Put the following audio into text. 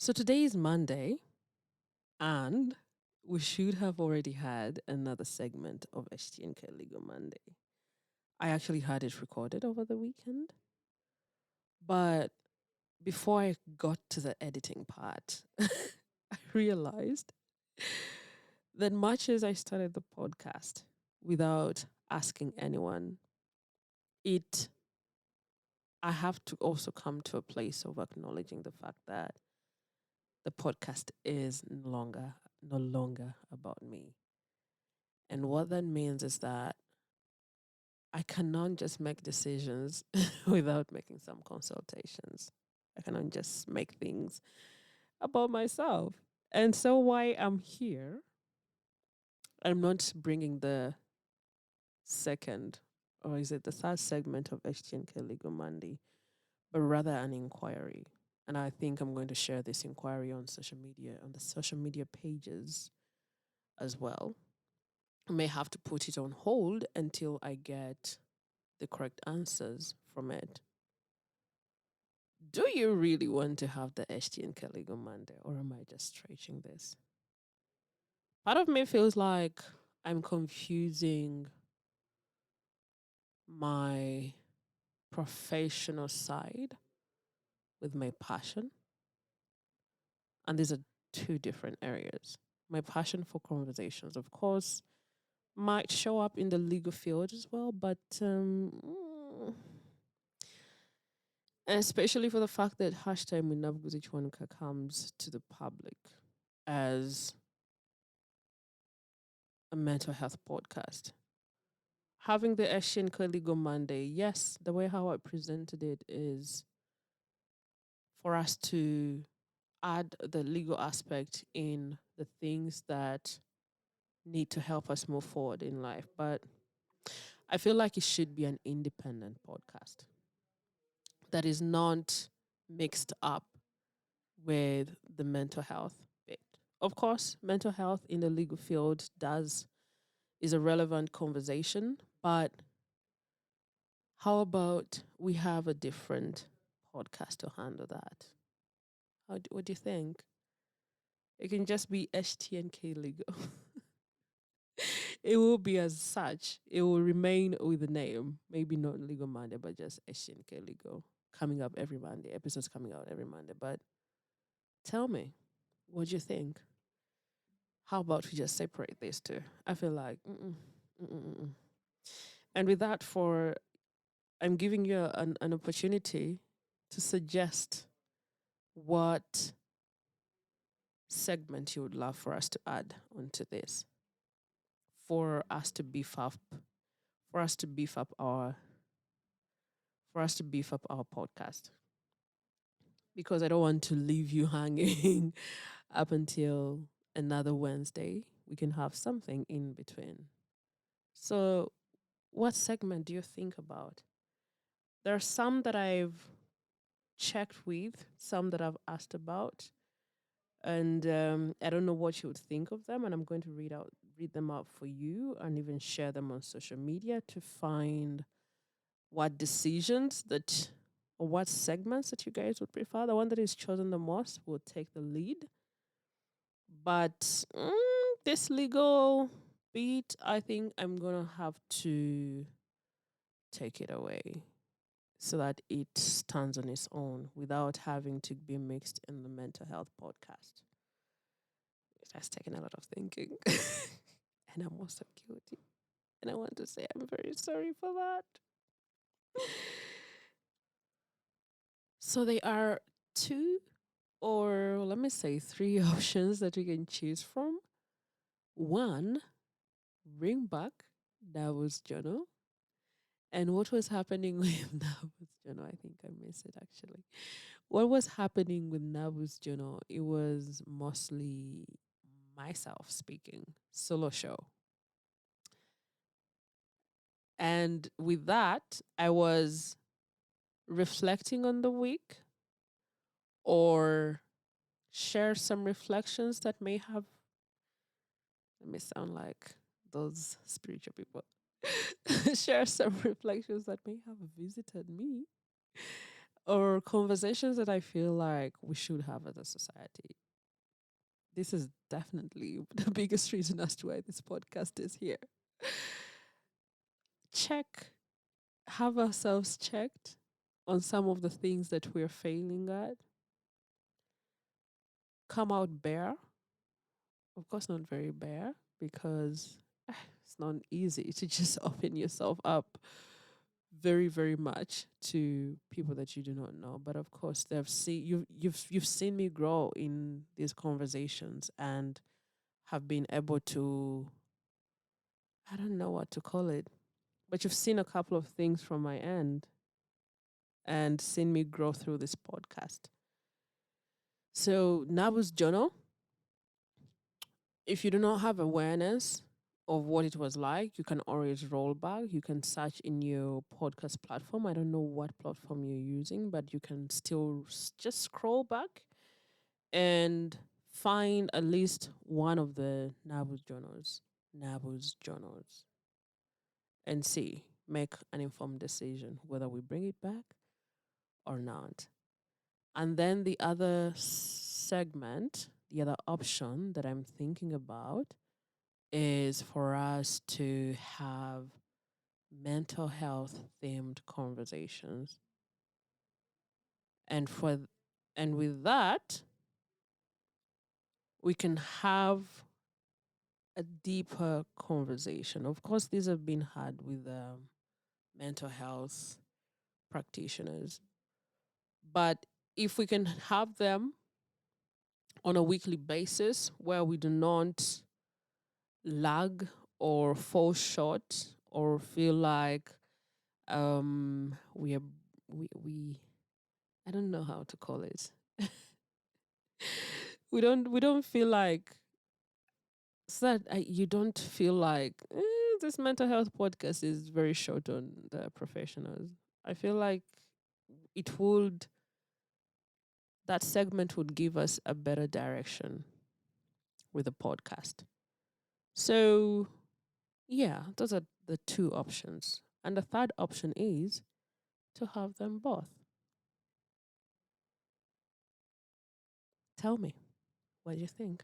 So today is Monday, and we should have already had another segment of HTNKLegal Monday. I actually had it recorded over the weekend, but before I got to the editing part, I realized that much as I started the podcast without asking anyone, it I have to also come to a place of acknowledging the fact that the podcast is no longer about me. And what that means is that I cannot just make decisions without making some consultations. I cannot just make things about myself. And so, why I'm here, I'm not bringing the second, or is it the third segment of HTNK Legal Monday, but rather an inquiry. And I think I'm going to share this inquiry on social media, on the social media pages as well. I may have to put it on hold until I get the correct answers from it. Do you really want to have the HTNK Legal Monday, or am I just stretching this? Part of me feels like I'm confusing my professional side with my passion. And these are two different areas. My passion for conversations, of course, might show up in the legal field as well, but especially for the fact that hashtag Minavguzichwanuka comes to the public as a mental health podcast. Having the HTNK Legal Monday, yes, the way how I presented it is for us to add the legal aspect in the things that need to help us move forward in life. But I feel like it should be an independent podcast that is not mixed up with the mental health bit. Of course, mental health in the legal field does is a relevant conversation, but how about we have a different podcast to handle that? What do you think? It can just be HTNK Legal. It will be as such. It will remain with the name. Maybe not Legal Monday, but just HTNK Legal. Coming up every Monday. Episodes coming out every Monday. But tell me, what do you think? How about we just separate these two? I feel like, mm-mm. And with that, I'm giving you an opportunity to suggest what segment you would love for us to add onto this, for us to beef up, for us to beef up our, for us to beef up our podcast. Because I don't want to leave you hanging up until another Wednesday. We can have something in between. So, what segment do you think about? There are some that I've checked with, some that I've asked about, and I don't know what you would think of them. And I'm going to read them out for you, and even share them on social media to find what decisions that or what segments that you guys would prefer. The one that is chosen the most will take the lead. But this legal beat, I think I'm gonna have to take it away so that it stands on its own without having to be mixed in the mental health podcast. It has taken a lot of thinking. And I'm also guilty. And I want to say I'm very sorry for that. So there are two, or let me say three options that you can choose from. One, bring back Davos Journal. And what was happening with Nabu's journal? I think I missed it actually. What was happening with Nabu's journal? It was mostly myself speaking, solo show. And with that, I was reflecting on the week or share some reflections that may have, let me sound like those spiritual people, share some reflections that may have visited me or conversations that I feel like we should have as a society. This is definitely the biggest reason as to why this podcast is here. Check, have ourselves checked on some of the things that we're failing at. Come out bare. Of course, not very bare because it's not easy to just open yourself up very, very much to people that you do not know. But of course, they've seen you've seen me grow in these conversations and have been able to, I don't know what to call it, but you've seen a couple of things from my end and seen me grow through this podcast. So Nabu's journal, if you do not have awareness of what it was like, you can always roll back. You can search in your podcast platform. I don't know what platform you're using, but you can still just scroll back and find at least one of the Nabu's journals, and see, make an informed decision whether we bring it back or not. And then the other segment, the other option that I'm thinking about is for us to have mental health themed conversations. And and with that, we can have a deeper conversation. Of course, these have been had with mental health practitioners, but if we can have them on a weekly basis where we do not lag or fall short or feel like we are we I don't know how to call it. We don't feel like, so that you don't feel like this mental health podcast is very short on the professionals. I feel like it would that segment would give us a better direction with the podcast. So yeah, those are the two options. And the third option is to have them both. Tell me, what do you think?